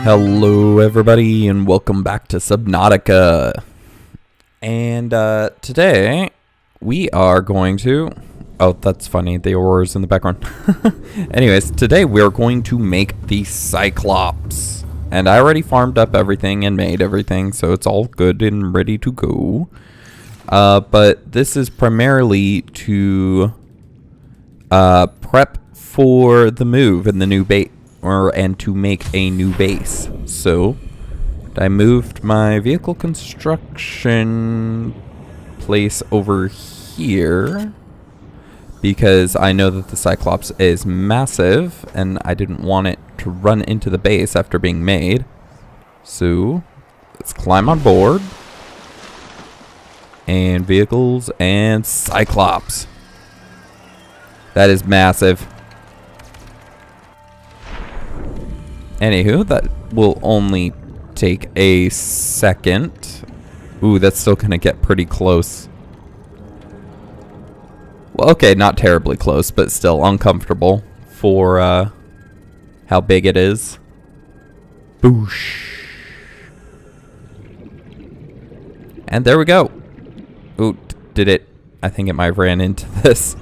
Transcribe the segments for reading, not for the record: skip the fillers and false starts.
Hello everybody and welcome back to Subnautica. And today we are going to... Oh, that's funny, the aurora's in the background. Anyways, today we're going to make the Cyclops. And I already farmed up everything and made everything, so it's all good and ready to go. But this is primarily to prep for the move and the new bait. And to make a new base. So I moved my vehicle construction place over here because I know that the Cyclops is massive and I didn't want it to run into the base after being made. So let's climb on board. And vehicles and Cyclops. That is massive. Anywho, that will only take a second. Ooh, that's still gonna get pretty close. Well, okay, not terribly close, but still uncomfortable for how big it is. Boosh. And there we go. Ooh, did it? I think it might have ran into this.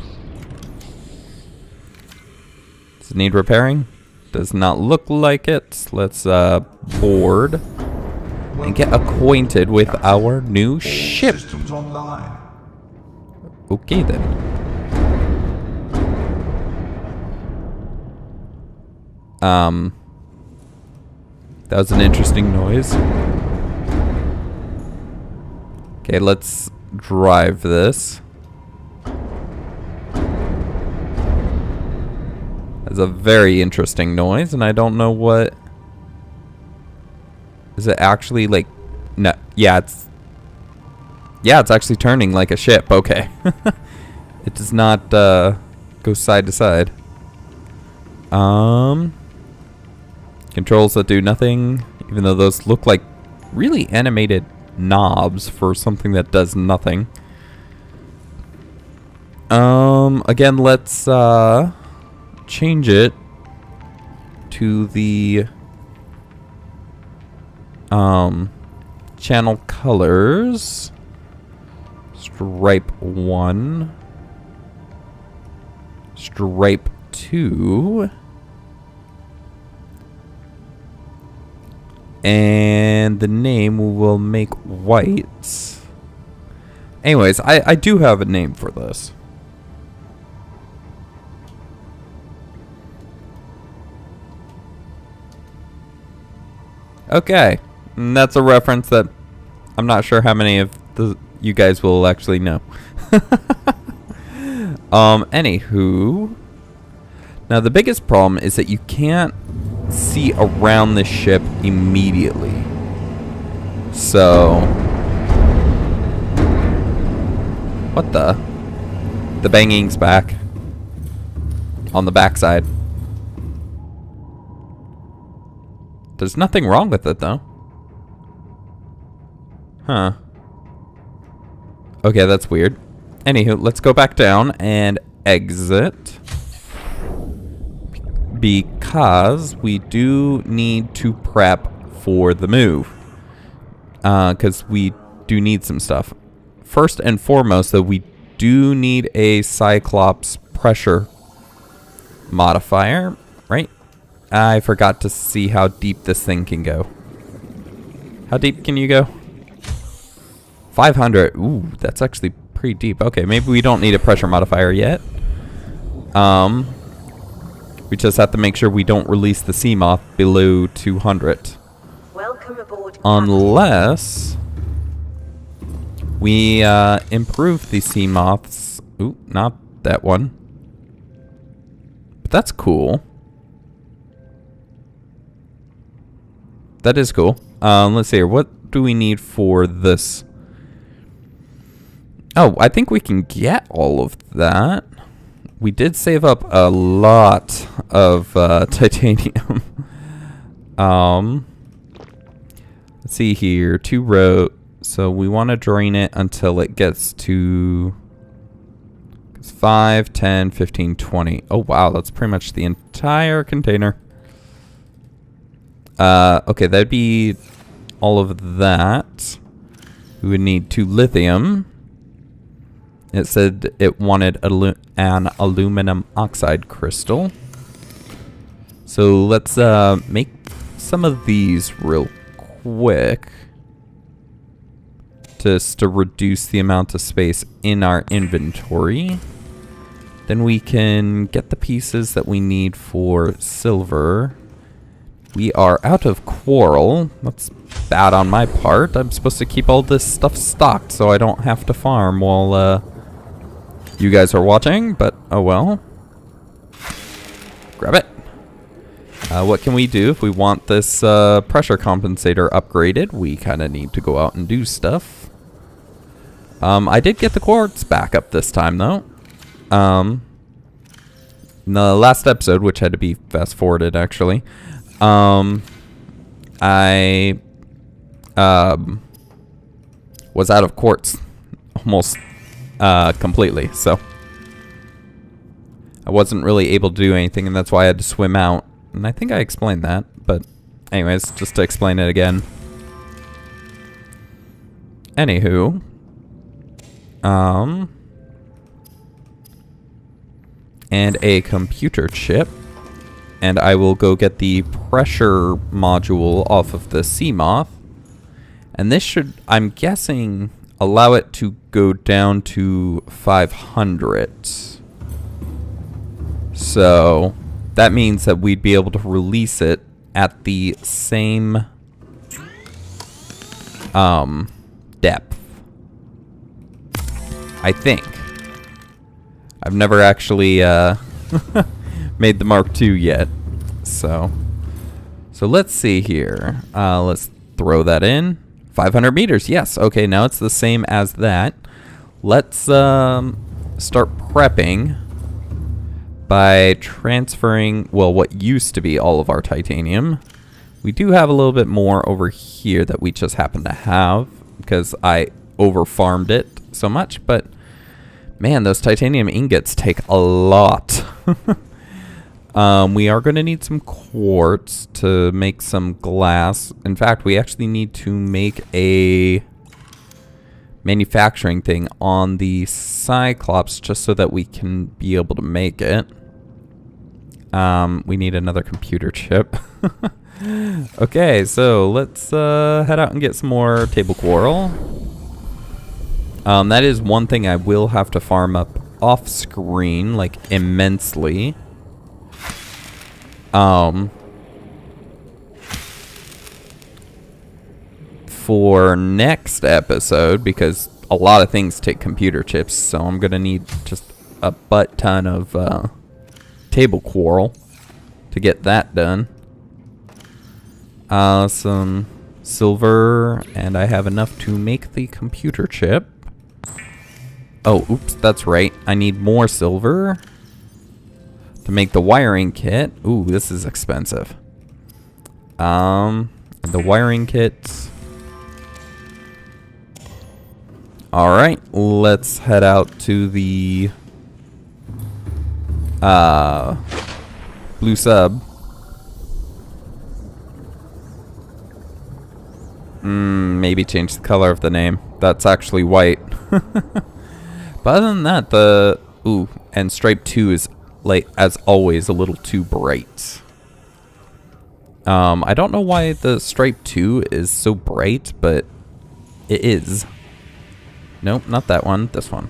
Does it need repairing? Does not look like it. Let's board and get acquainted with our new ship. Okay then. That was an interesting noise. Okay, let's drive this. It's a very interesting noise, and I don't know what... Is it actually like... No, yeah, it's actually turning like a ship. Okay. It does not go side to side. Controls that do nothing, even though those look like really animated knobs for something that does nothing. Again, let's change it to the channel colors. Stripe 1, stripe 2, and the name will make white. Anyways, I do have a name for this. Okay, and that's a reference that I'm not sure how many of you guys will actually know. Anywho, now the biggest problem is that you can't see around the ship immediately. So, what the banging's back on the backside. There's nothing wrong with it, though. Huh. Okay, that's weird. Anywho, let's go back down and exit. Because we do need to prep for the move. Because we do need some stuff. First and foremost, though, we do need a Cyclops pressure modifier, right? I forgot to see how deep this thing can go. How deep can you go? 500. Ooh, that's actually pretty deep. Okay, maybe we don't need a pressure modifier yet. We just have to make sure we don't release the sea moth below 200. Welcome aboard. Unless we improve the sea moths. Ooh, not that one. But that's cool. That is cool. Let's see here. What do we need for this? Oh, I think we can get all of that. We did save up a lot of titanium. Let's see here. 2 row. So we want to drain it until it gets to It's 5, 10, 15, 20. Oh, wow. That's pretty much the entire container. Okay, that'd be all of that. We would need 2 lithium. It said it wanted an aluminum oxide crystal. So let's make some of these real quick. Just to reduce the amount of space in our inventory. Then we can get the pieces that we need for silver. We are out of coral. That's bad on my part. I'm supposed to keep all this stuff stocked so I don't have to farm while you guys are watching, but oh well. Grab it. What can we do if we want this pressure compensator upgraded? We kind of need to go out and do stuff. I did get the quartz back up this time, though. In the last episode, which had to be fast-forwarded, actually, I was out of quartz almost completely, so I wasn't really able to do anything, and that's why I had to swim out. And I think I explained that, but anyways, just to explain it again. Anywho... and a computer chip, and I will go get the pressure module off of the sea moth, and this should, I'm guessing, allow it to go down to 500. So that means that we'd be able to release it at the same depth. I think. I've never actually made the Mark II yet. So let's see here. Let's throw that in. 500 meters. Yes. Okay, now it's the same as that. Let's start prepping by transferring, well, what used to be all of our titanium. We do have a little bit more over here that we just happen to have because I over-farmed it so much, but man, those titanium ingots take a lot. We are going to need some quartz to make some glass. In fact, we actually need to make a manufacturing thing on the Cyclops just so that we can be able to make it. We need another computer chip. Okay, so let's head out and get some more table coral. That is one thing I will have to farm up off screen, like immensely. For next episode, because a lot of things take computer chips, so I'm gonna need just a butt ton of table coral to get that done. Some silver, and I have enough to make the computer chip. Oh, oops, that's right. I need more silver to make the wiring kit. Ooh, this is expensive. The wiring kit. Alright, let's head out to the blue sub. Maybe change the color of the name. That's actually white. But other than that, the... Ooh, and Stripe 2 is, like, as always, a little too bright. I don't know why the Stripe 2 is so bright, but it is. Nope, not that one. This one.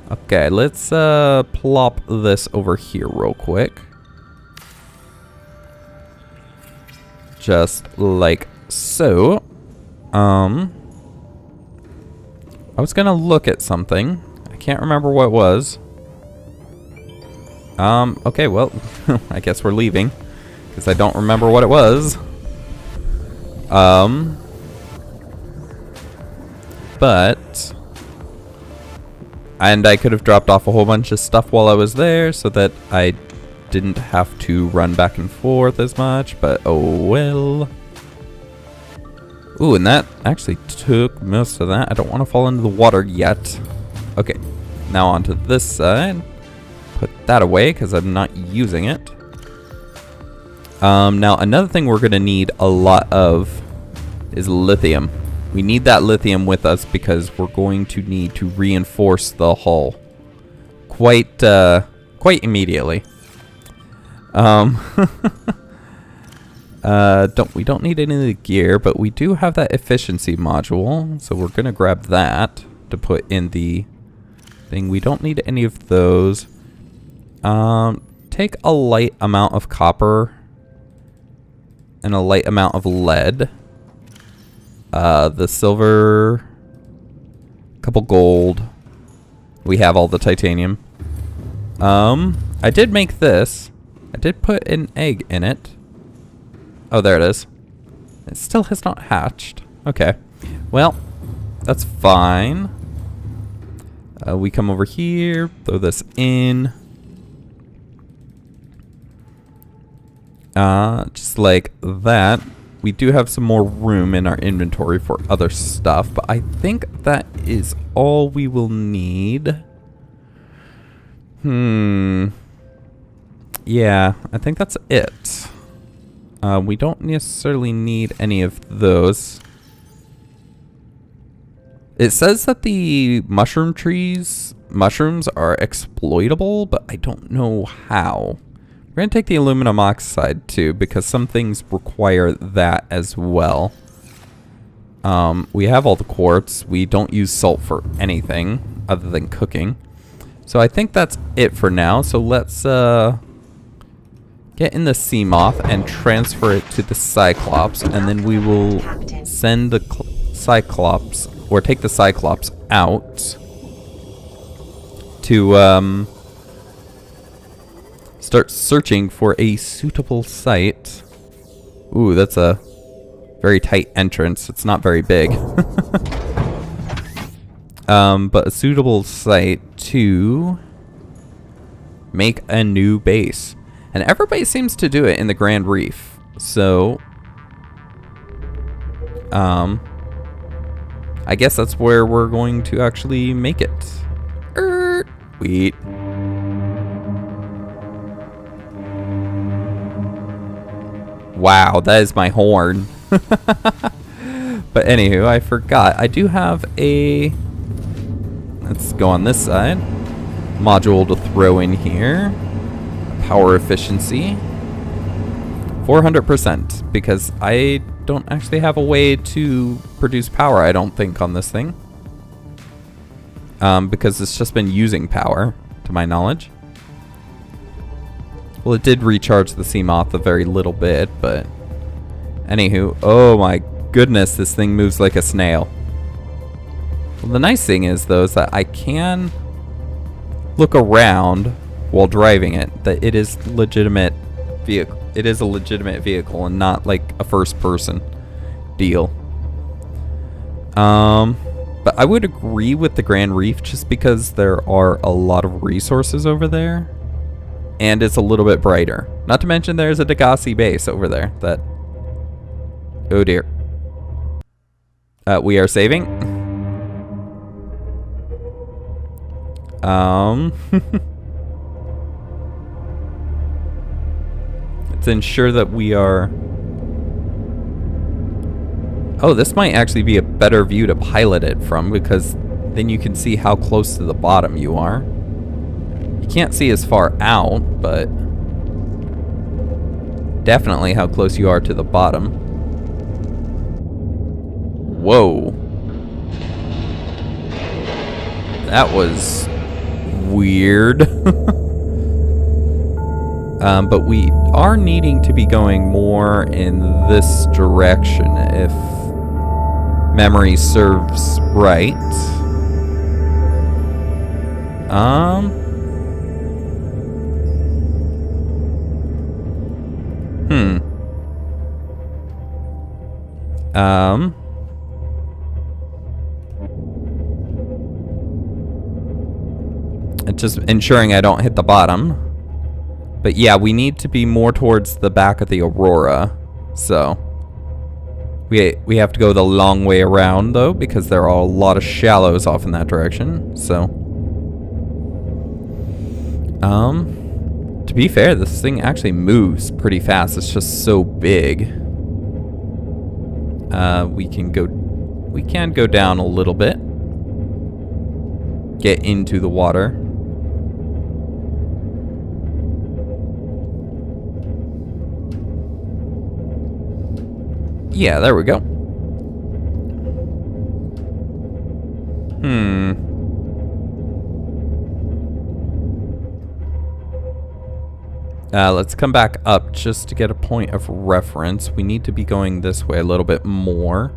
Okay, let's plop this over here real quick. Just like so. I was gonna look at something. I can't remember what it was. Okay, well, I guess we're leaving. Because I don't remember what it was. But... And I could have dropped off a whole bunch of stuff while I was there so that I didn't have to run back and forth as much, but oh well. Ooh, and that actually took most of that. I don't want to fall into the water yet. Okay. Now onto this side. Put that away because I'm not using it. Now another thing we're going to need a lot of is lithium. We need that lithium with us because we're going to need to reinforce the hull quite immediately. We don't need any of the gear, but we do have that efficiency module, so we're gonna grab that to put in the thing. We don't need any of those. Take a light amount of copper and a light amount of lead. The silver, couple gold. We have all the titanium. I did make this. I did put an egg in it. Oh, there it is. It still has not hatched. Okay. Well, that's fine. We come over here, throw this in. Just like that. We do have some more room in our inventory for other stuff, but I think that is all we will need. Yeah, I think that's it. We don't necessarily need any of those. It says that the mushrooms are exploitable, but I don't know how. We're going to take the aluminum oxide too, because some things require that as well. We have all the quartz. We don't use salt for anything other than cooking. So I think that's it for now. So let's get in the sea moth and transfer it to the Cyclops, and then we will send the Cyclops, or take the Cyclops out to start searching for a suitable site. Ooh, that's a very tight entrance. It's not very big. But a suitable site to make a new base. And everybody seems to do it in the Grand Reef. So, I guess that's where we're going to actually make it. Wait. Wow, that is my horn. But anywho, I forgot. I do have a... Let's go on this side. Module to throw in here. Power efficiency. 400%. Because I don't actually have a way to produce power, I don't think, on this thing. Because it's just been using power, to my knowledge. Well, it did recharge the sea moth a very little bit, but... Anywho, oh my goodness, this thing moves like a snail. Well, the nice thing is, though, is that I can look around while driving it. That it is legitimate vehicle. It is a legitimate vehicle and not like a first-person deal. But I would agree with the Grand Reef just because there are a lot of resources over there. And it's a little bit brighter. Not to mention there's a Degassi base over there that... Oh dear. We are saving. Let's ensure that we are... Oh, this might actually be a better view to pilot it from, because then you can see how close to the bottom you are. You can't see as far out, but definitely how close you are to the bottom. Whoa. That was weird. But we are needing to be going more in this direction if memory serves right. Just ensuring I don't hit the bottom. But yeah, we need to be more towards the back of the Aurora. So we have to go the long way around though, because there are a lot of shallows off in that direction. So To be fair, this thing actually moves pretty fast. It's just so big. We can go down a little bit. Get into the water. Yeah, there we go. Let's come back up just to get a point of reference. We need to be going this way a little bit more.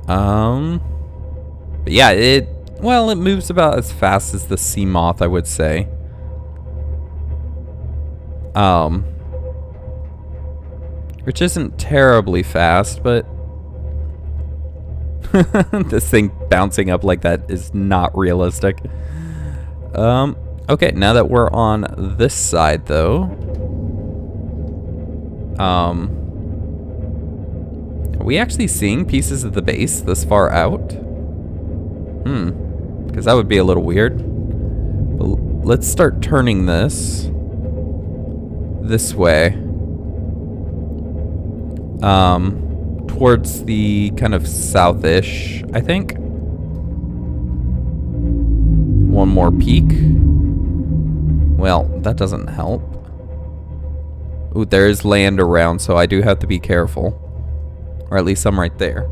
But yeah, it moves about as fast as the sea moth, I would say. Which isn't terribly fast, but this thing bouncing up like that is not realistic. Okay, now that we're on this side, though, are we actually seeing pieces of the base this far out? Because that would be a little weird. But let's start turning this way. Towards the kind of southish, I think. One more peek. Well, that doesn't help. Ooh, there is land around, so I do have to be careful. Or at least I'm right there.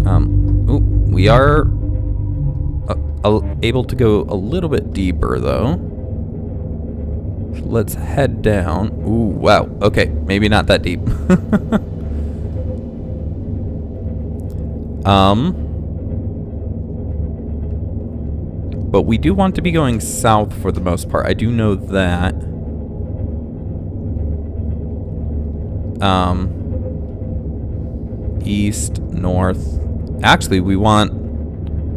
Ooh, we are able to go a little bit deeper, though. So let's head down. Ooh, wow. Okay, maybe not that deep. But we do want to be going south for the most part. I do know that. East, north. Actually, we want to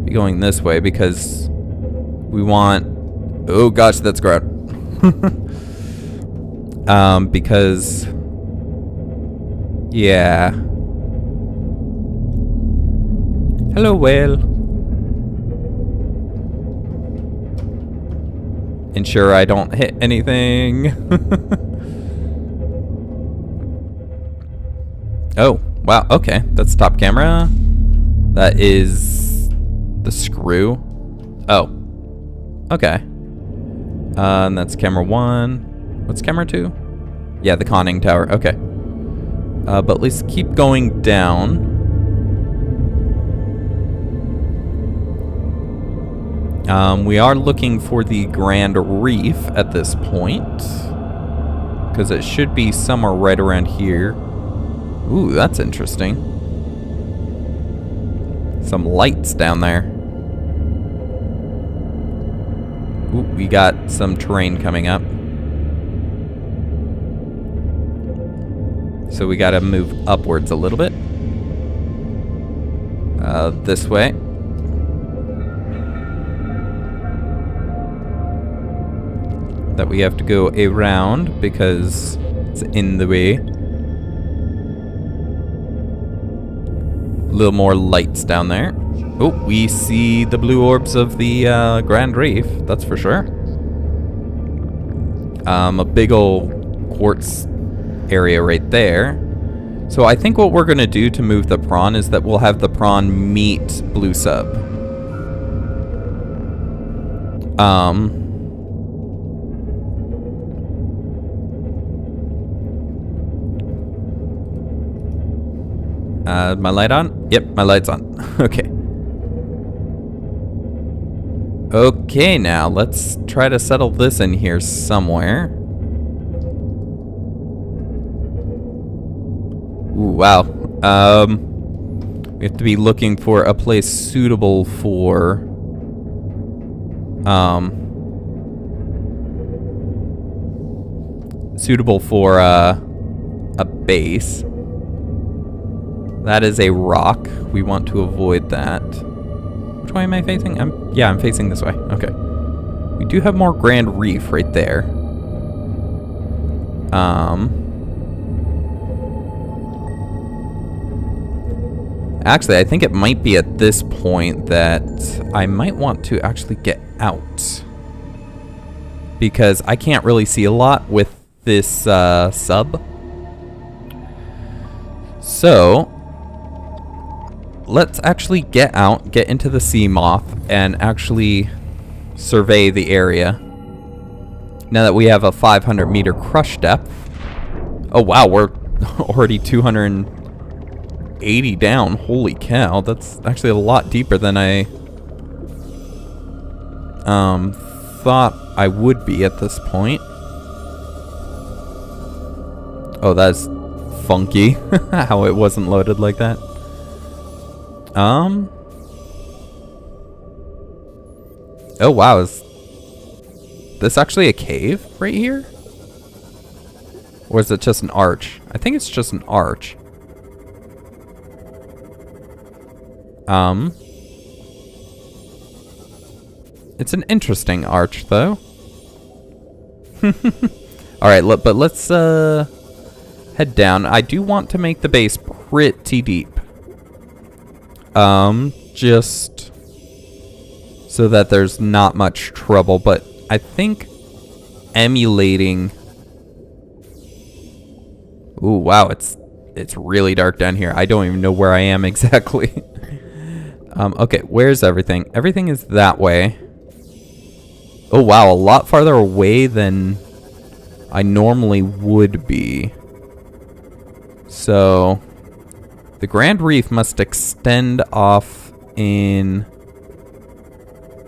be going this way because we want... Oh gosh, that's ground. Because... Yeah. Hello, whale. Ensure I don't hit anything. Oh, wow, okay. That's top camera. That is the screw. Oh. Okay. And that's camera 1. What's camera 2? Yeah, the conning tower. Okay. But let's keep going down. We are looking for the Grand Reef at this point, because it should be somewhere right around here. Ooh, that's interesting. Some lights down there. Ooh, we got some terrain coming up. So we gotta move upwards a little bit. This way. That we have to go around because it's in the way. A little more lights down there. Oh, we see the blue orbs of the Grand Reef, that's for sure. A big old quartz area right there. So I think what we're gonna do to move the prawn is that we'll have the prawn meet Blue Sub. My light on? Yep, my light's on. Okay. Okay, now let's try to settle this in here somewhere. Ooh, wow. We have to be looking for a place suitable for a base. That is a rock. We want to avoid that. Which way am I facing? I'm facing this way. Okay. We do have more Grand Reef right there. Actually, I think it might be at this point that I might want to actually get out. Because I can't really see a lot with this sub. So, let's actually get out, get into the sea moth, and actually survey the area. Now that we have a 500 meter crush depth. Oh wow, we're already 280 down. Holy cow, that's actually a lot deeper than I thought I would be at this point. Oh, that's funky how it wasn't loaded like that. Oh wow, is this actually a cave right here? Or is it just an arch? I think it's just an arch. It's an interesting arch though. Alright, but let's head down. I do want to make the base pretty deep. Just so that there's not much trouble, but I think emulating... Ooh, wow, it's really dark down here. I don't even know where I am exactly. Okay, where's everything? Everything is that way. Oh, wow, a lot farther away than I normally would be. So, the Grand Reef must extend off in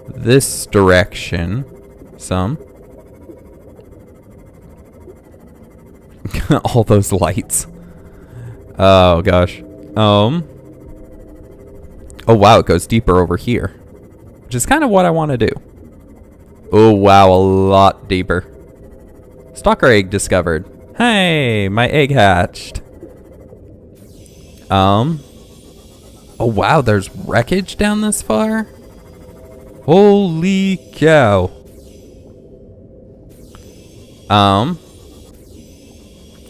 this direction some. All those lights. Oh gosh. Oh wow, it goes deeper over here, which is kind of what I want to do. Oh wow, a lot deeper. Stalker egg discovered. Hey, my egg hatched. Oh wow, there's wreckage down this far? Holy cow.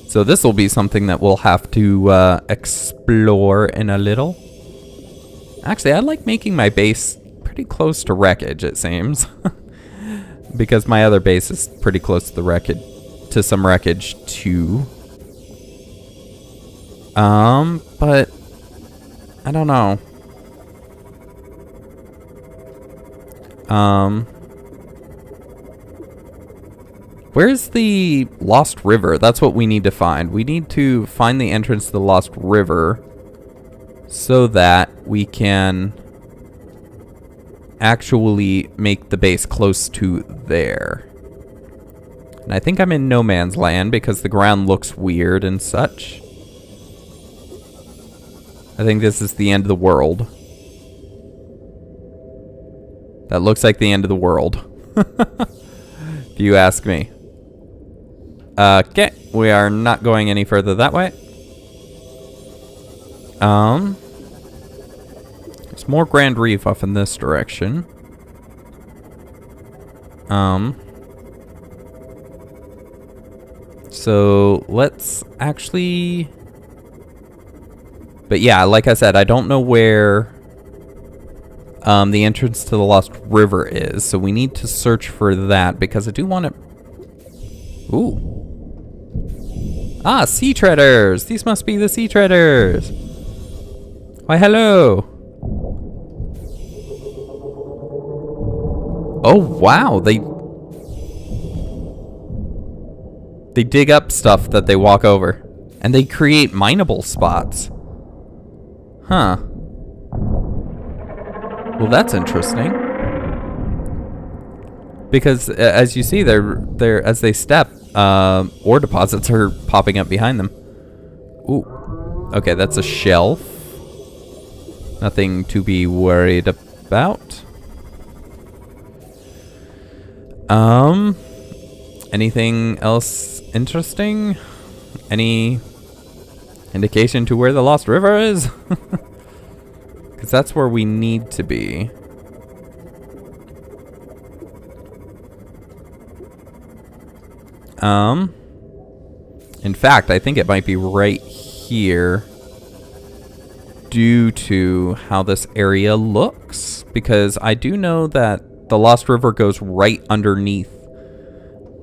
So this will be something that we'll have to explore in a little. Actually, I like making my base pretty close to wreckage, it seems. Because my other base is pretty close to the wreckage, to some wreckage too. But I don't know. Where's the Lost River? That's what we need to find. We need to find the entrance to the Lost River so that we can actually make the base close to there. And I think I'm in no man's land because the ground looks weird and such. I think this is the end of the world. That looks like the end of the world. If you ask me. Okay, we are not going any further that way. There's more Grand Reef off in this direction. So let's actually... But yeah, like I said, I don't know where the entrance to the Lost River is, so we need to search for that because I do want to... Ooh. Ah, sea treaders! These must be the sea treaders! Why, hello! Oh, wow! They dig up stuff that they walk over. And they create mineable spots. Huh. Well, that's interesting. Because as you see, they're as they step, ore deposits are popping up behind them. Ooh. Okay, that's a shelf. Nothing to be worried about. Anything else interesting? Any indication to where the Lost River is? Because that's where we need to be. In fact, I think it might be right here. due to how this area looks, because I do know that the Lost River goes right underneath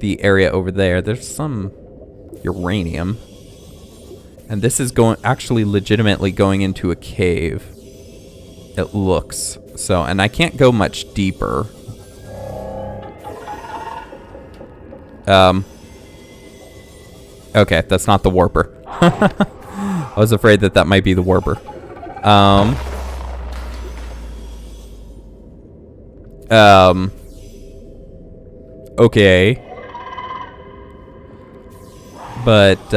the area over there. There's some uranium, and this is actually legitimately going into a cave, it looks. So, and I can't go much deeper. Okay, that's not the warper. I was afraid that that might be the warper. Okay. But,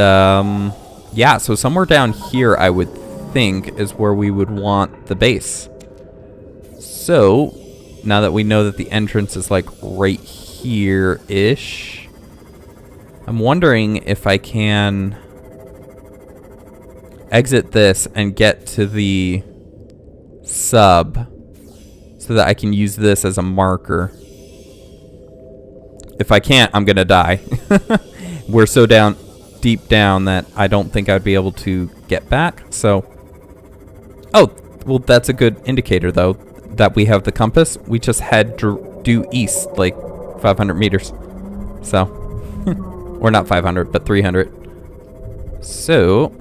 yeah, so somewhere down here, I would think, is where we would want the base. So, now that we know that the entrance is, like, right here-ish, I'm wondering if I can exit this and get to the sub so that I can use this as a marker. If I can't, I'm gonna die. We're so deep down that I don't think I'd be able to get back. So, oh, well, that's a good indicator though that we have the compass. We just head due east like 500 meters. So, or not 500, but 300. So,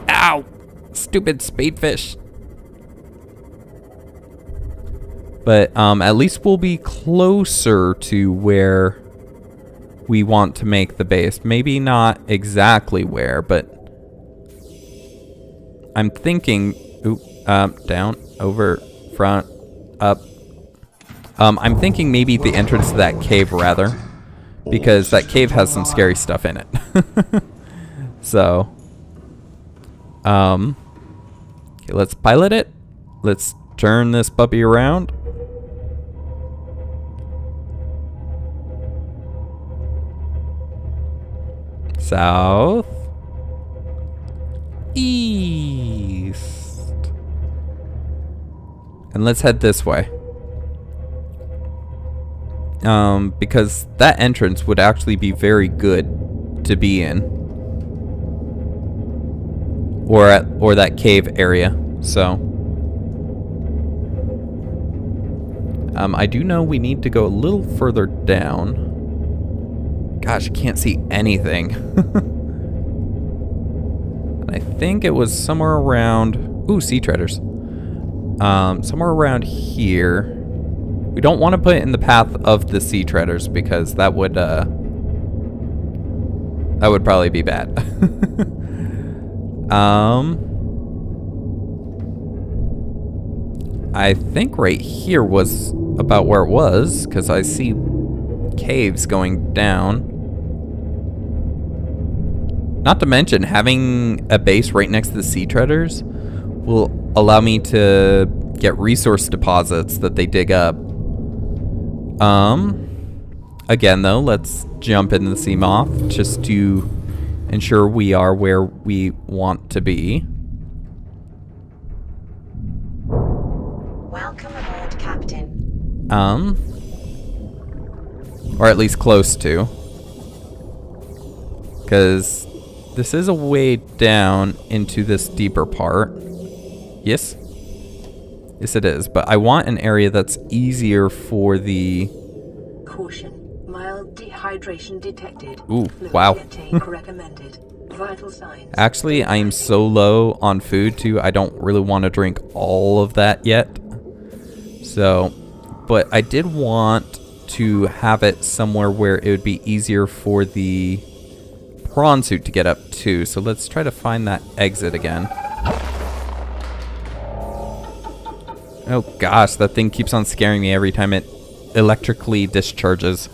ow, stupid spadefish. But at least we'll be closer to where we want to make the base. Maybe not exactly where, but I'm thinking, down, over, front, up. I'm thinking maybe the entrance to that cave rather, because that cave has some scary stuff in it. So, okay, let's pilot it. Let's turn this puppy around. South, east, and let's head this way. Because that entrance would actually be very good to be in, or that cave area. So, I do know we need to go a little further down. Gosh, I can't see anything. I think it was somewhere around... Ooh, sea treaders. Somewhere around here. We don't want to put it in the path of the sea treaders because that would probably be bad. I think right here was about where it was, because I see caves going down. Not to mention, having a base right next to the sea treaders will allow me to get resource deposits that they dig up. Again though, let's jump into the sea moth just to ensure we are where we want to be. Welcome aboard, Captain. Or at least close to. Because this is a way down into this deeper part. Yes? Yes, it is. But I want an area that's easier for the... Caution. Mild dehydration detected. Ooh, wow. Recommended. Vital signs. Actually, I am so low on food, too. I don't really want to drink all of that yet. So, but I did want to have it somewhere where it would be easier for the prawn suit to get up to. So let's try to find that exit again. Oh gosh, that thing keeps on scaring me every time it electrically discharges.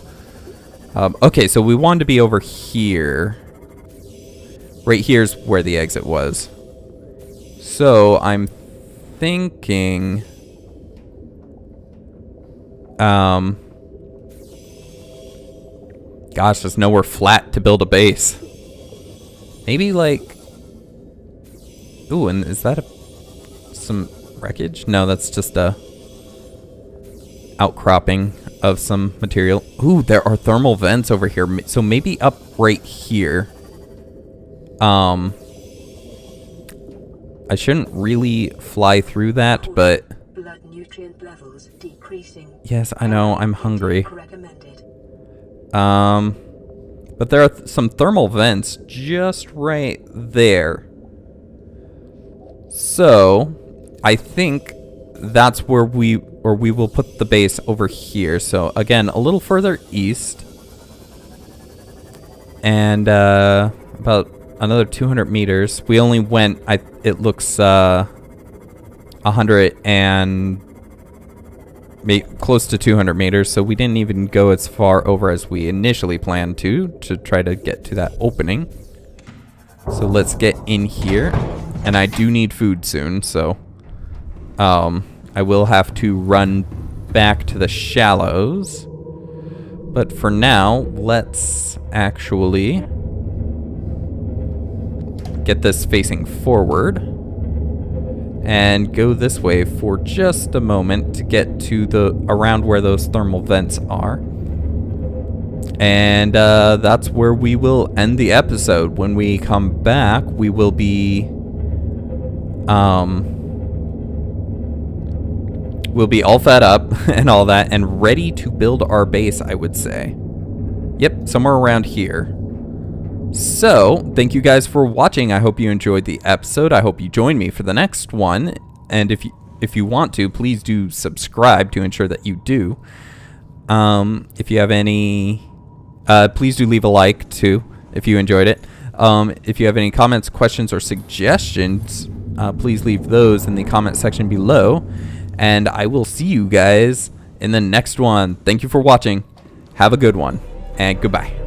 Okay, so we wanted to be over here. Right here's where the exit was. So I'm thinking... Gosh, there's nowhere flat to build a base. Maybe like... Ooh, and is that some wreckage? No, that's just a outcropping of some material. Ooh, there are thermal vents over here. So maybe up right here. I shouldn't really fly through that, but Blood nutrient levels decreasing. yes, I know, I'm hungry. Recommended. But there are some thermal vents just right there. So, I think that's where we will put the base over here. So, again, a little further east. And, about another 200 meters. We only went, it looks, 100 and close to 200 meters, so we didn't even go as far over as we initially planned to try to get to that opening. So let's get in here, and I do need food soon, so I will have to run back to the shallows. But for now, let's actually get this facing forward and go this way for just a moment to get to around where those thermal vents are. And that's where we will end the episode. When we come back, we will be we'll be all fed up and all that and ready to build our base, I would say. Yep, somewhere around here. So, thank you guys for watching. I hope you enjoyed the episode. I hope you join me for the next one. And if you want to, please do subscribe to ensure that you do. If you have any, please do leave a like too if you enjoyed it. If you have any comments, questions, or suggestions, please leave those in the comment section below. And I will see you guys in the next one. Thank you for watching. Have a good one, and goodbye.